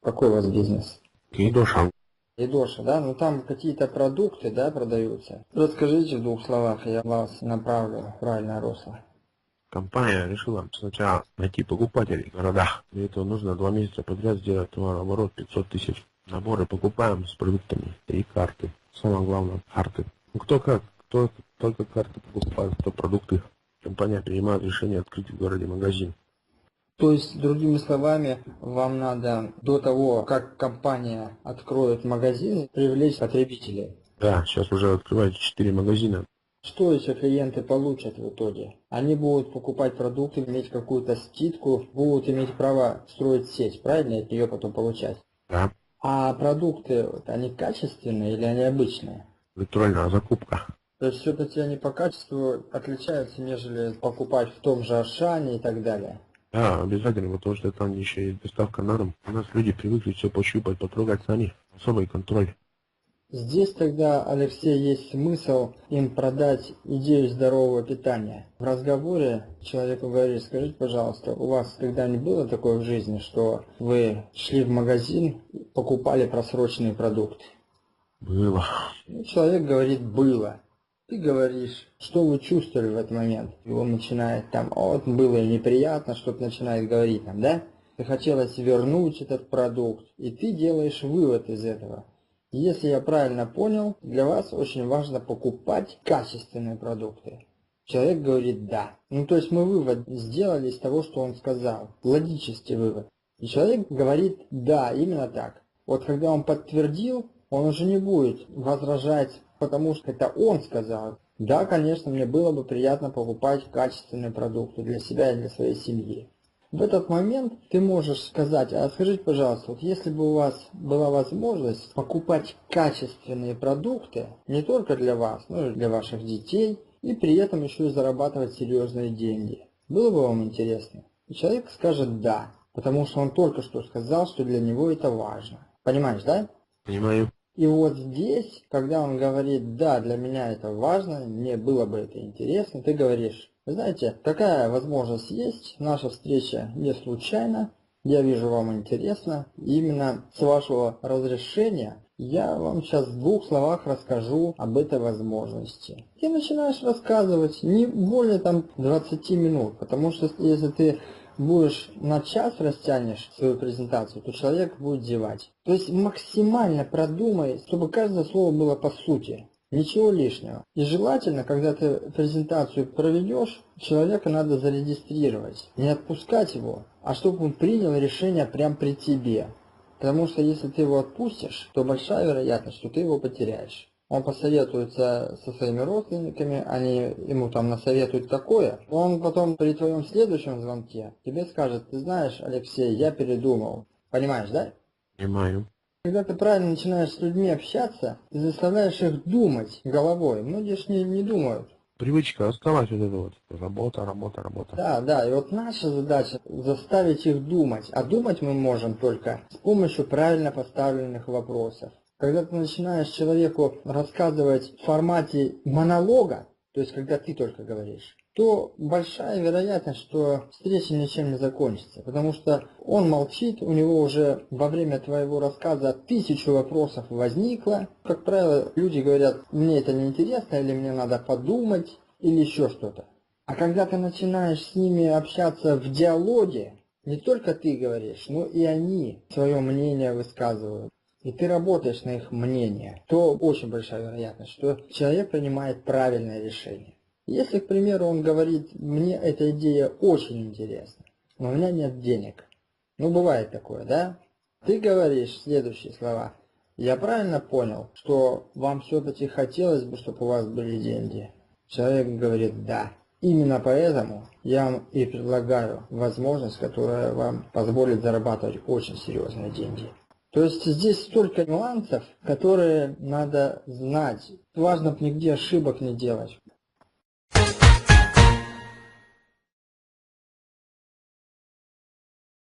Какой у вас бизнес? Кейдоша. Кейдоша, да? Ну там какие-то продукты, да, продаются. Расскажите в 2 словах, я вас направлю в правильное русло. Компания решила сначала найти покупателей в городах. Для этого нужно 2 месяца подряд сделать товарооборот 500 тысяч. Наборы покупаем с продуктами и карты. Самое главное, карты. Ну кто как, кто только карты покупает, кто продукты. Компания принимает решение открыть в городе магазин. То есть, другими словами, вам надо до того, как компания откроет магазин, привлечь потребителей. Да, сейчас уже открывают 4 магазина. Что эти клиенты получат в итоге? Они будут покупать продукты, иметь какую-то скидку, будут иметь право строить сеть, правильно, и от нее потом получать? Да, А продукты, они качественные или они обычные? электронная закупка. То есть все-таки они по качеству отличаются, нежели покупать в том же Ашане и так далее. Да, обязательно, потому что там еще и доставка на дом. У нас люди привыкли все пощупать, потрогать сами. Особый контроль. Здесь тогда, Алексей, есть смысл им продать идею здорового питания. В разговоре человеку говорит: скажите, пожалуйста, у вас когда-нибудь было такое в жизни, что вы шли в магазин, покупали просроченный продукт? Было. Ну, человек говорит: было. Ты говоришь, что вы чувствовали в этот момент. И он начинает там: вот было неприятно, что-то начинает говорить там, да? Ты хотелось вернуть этот продукт, и ты делаешь вывод из этого. Если я правильно понял, для вас очень важно покупать качественные продукты. Человек говорит да. Ну то есть мы вывод сделали из того, что он сказал. Логический вывод. И человек говорит да, именно так. Вот когда он подтвердил, он уже не будет возражать, потому что это он сказал. Да, конечно, мне было бы приятно покупать качественные продукты для себя и для своей семьи. В этот момент ты можешь сказать: а скажите, пожалуйста, вот если бы у вас была возможность покупать качественные продукты не только для вас, но и для ваших детей, и при этом еще и зарабатывать серьезные деньги, было бы вам интересно? И человек скажет да, потому что он только что сказал, что для него это важно. Понимаешь, да? Понимаю. И вот здесь, когда он говорит: да, для меня это важно, мне было бы это интересно, ты говоришь: вы знаете, такая возможность есть, наша встреча не случайна, я вижу, вам интересно, и именно с вашего разрешения я вам сейчас в 2 словах расскажу об этой возможности. Ты начинаешь рассказывать не более там 20 минут, потому что если ты будешь на час растянешь свою презентацию, то человек будет зевать. То есть максимально продумай, чтобы каждое слово было по сути. Ничего лишнего. И желательно, когда ты презентацию проведешь, человека надо зарегистрировать. Не отпускать его, а чтобы он принял решение прямо при тебе. Потому что если ты его отпустишь, то большая вероятность, что ты его потеряешь. Он посоветуется со своими родственниками, они ему там насоветуют такое. Он потом при твоем следующем звонке тебе скажет: ты знаешь, Алексей, я передумал. Понимаешь, да? Понимаю. Когда ты правильно начинаешь с людьми общаться, ты заставляешь их думать головой. Многие ж не думают. Привычка осталась вот эта вот. Работа, работа, работа. Да, и вот наша задача заставить их думать. А думать мы можем только с помощью правильно поставленных вопросов. Когда ты начинаешь человеку рассказывать в формате монолога, то есть когда ты только говоришь, то большая вероятность, что встреча ничем не закончится. Потому что он молчит, у него уже во время твоего рассказа 1000 вопросов возникло. Как правило, люди говорят: мне это неинтересно, или мне надо подумать, или еще что-то. А когда ты начинаешь с ними общаться в диалоге, не только ты говоришь, но и они свое мнение высказывают, и ты работаешь на их мнение, то очень большая вероятность, что человек принимает правильное решение. Если, к примеру, он говорит: мне эта идея очень интересна, но у меня нет денег. Ну, бывает такое, да? Ты говоришь следующие слова: я правильно понял, что вам все-таки хотелось бы, чтобы у вас были деньги? Человек говорит: да. Именно поэтому я вам и предлагаю возможность, которая вам позволит зарабатывать очень серьезные деньги. То есть здесь столько нюансов, которые надо знать. Важно нигде ошибок не делать.